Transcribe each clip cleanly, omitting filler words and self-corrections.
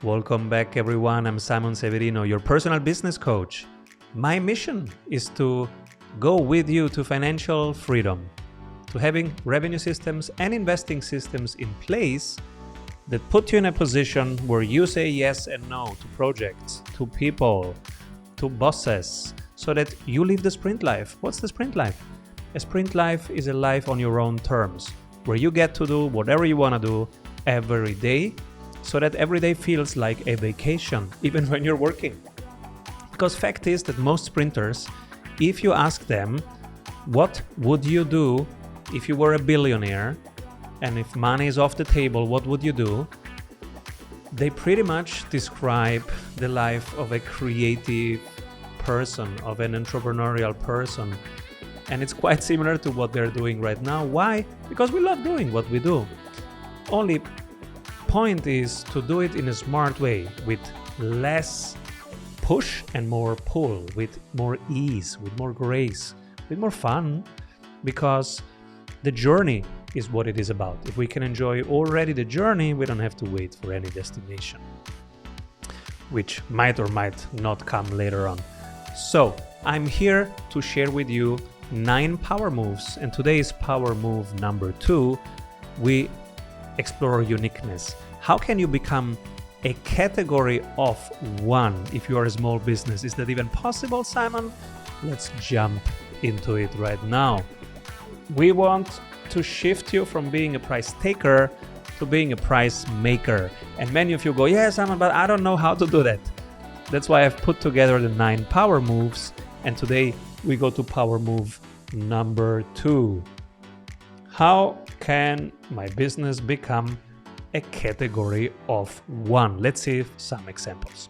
Welcome back, everyone. I'm Simon Severino, your personal business coach. My mission is to go with you to financial freedom, to having revenue systems and investing systems in place that put you in a position where you say yes and no to projects, to people, to bosses, so that you live the sprint life. What's the sprint life? A sprint life is a life on your own terms, where you get to do whatever you want to do every day, so that every day feels like a vacation, even when you're working. Because fact is that most sprinters, if you ask them, what would you do if you were a billionaire, and if money is off the table, what would you do? They pretty much describe the life of a creative person, of an entrepreneurial person. And it's quite similar to what they're doing right now. Why? Because we love doing what we do. Only point is to do it in a smart way, with less push and more pull, with more ease, with more grace, with more fun, because the journey is what it is about. If we can enjoy already the journey, we don't have to wait for any destination, which might or might not come later on. So I'm here to share with you 9 power moves, and today's power move number 2, we explore uniqueness. How can you become a category of one if you are a small business? Is that even possible, Simon? Let's jump into it right now. We want to shift you from being a price taker to being a price maker. And many of you go, yeah, Simon, but I don't know how to do that. That's why I've put together the 9 power moves. And today we go to power move number 2. How can my business become a category of one? Let's see some examples.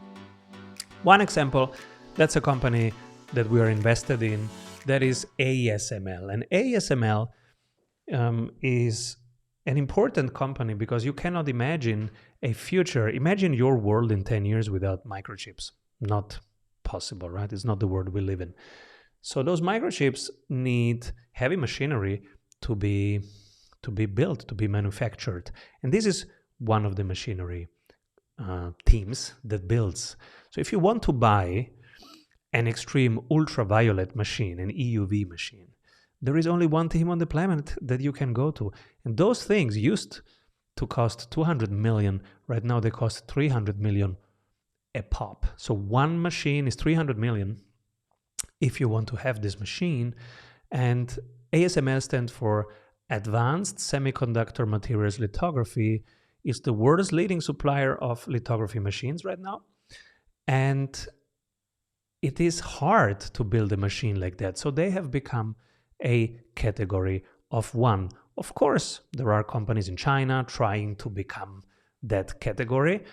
One example, that's a company that we are invested in, that is ASML. And ASML is an important company because you cannot imagine a future. Imagine your world in 10 years without microchips. Not possible, right? It's not the world we live in. So those microchips need heavy machinery to be built, to be manufactured. And this is one of the machinery teams that builds. So if you want to buy an extreme ultraviolet machine, an EUV machine, there is only one team on the planet that you can go to. And those things used to cost 200 million. Right now they cost 300 million a pop. So one machine is 300 million if you want to have this machine. And ASML stands for Advanced Semiconductor Materials Lithography, is the world's leading supplier of lithography machines right now. And it is hard to build a machine like that. So they have become a category of one. Of course, there are companies in China trying to become that category,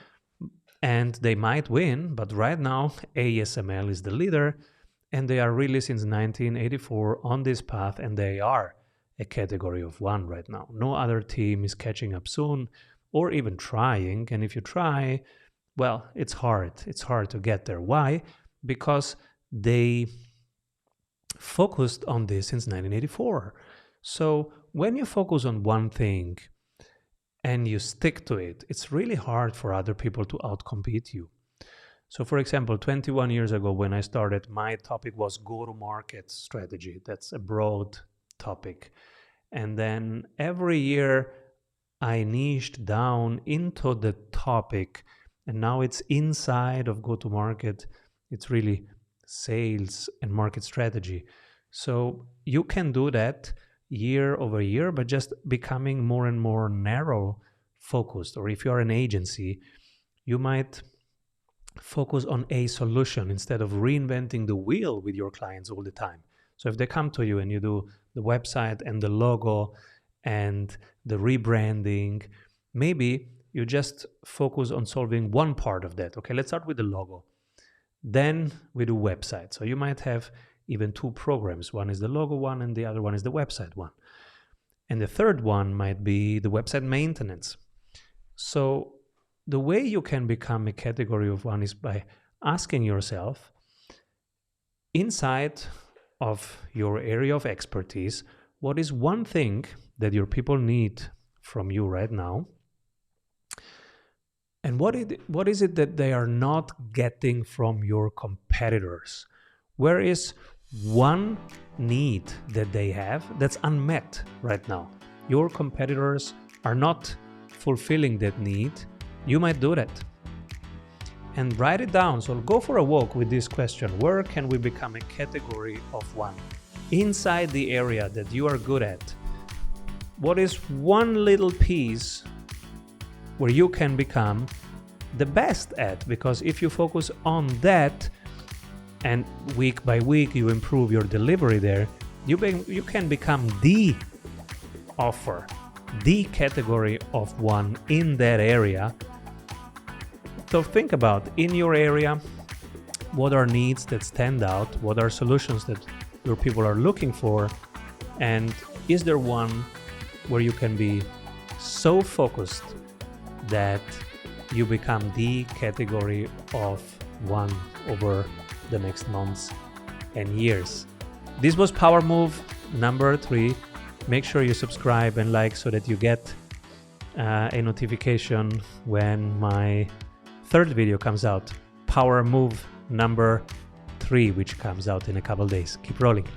and they might win, but right now ASML is the leader, and they are really since 1984 on this path, and they are a category of one right now. No other team is catching up soon or even trying. And if you try, well, it's hard. It's hard to get there. Why? Because they focused on this since 1984. So when you focus on one thing and you stick to it, it's really hard for other people to outcompete you. So for example, 21 years ago when I started, my topic was go-to-market strategy. That's a broad topic. And then every year I niched down into the topic, and now it's inside of go-to-market. It's really sales and market strategy. So you can do that year over year, but just becoming more and more narrow focused. Or if you're an agency, you might focus on a solution instead of reinventing the wheel with your clients all the time. So if they come to you and you do the website and the logo and the rebranding, maybe you just focus on solving one part of that. Okay, let's start with the logo. Then we do website. So you might have even 2 programs. One is the logo one and the other one is the website one. And the third one might be the website maintenance. So the way you can become a category of one is by asking yourself, inside of your area of expertise, what is one thing that your people need from you right now And what is it that they are not getting from your competitors? Where is one need that they have that's unmet right now? Your competitors are not fulfilling that need. You might do that. And write it down. So go for a walk with this question. Where can we become a category of one? Inside the area that you are good at, what is one little piece where you can become the best at? Because if you focus on that and week by week you improve your delivery there, you can become the offer, the category of one in that area. So think about, in your area, what are needs that stand out? What are solutions that your people are looking for? And is there one where you can be so focused that you become the category of one over the next months and years? This was Power Move number 3. Make sure you subscribe and like so that you get a notification when my third video comes out, Power Move number 3, which comes out in a couple days. Keep rolling.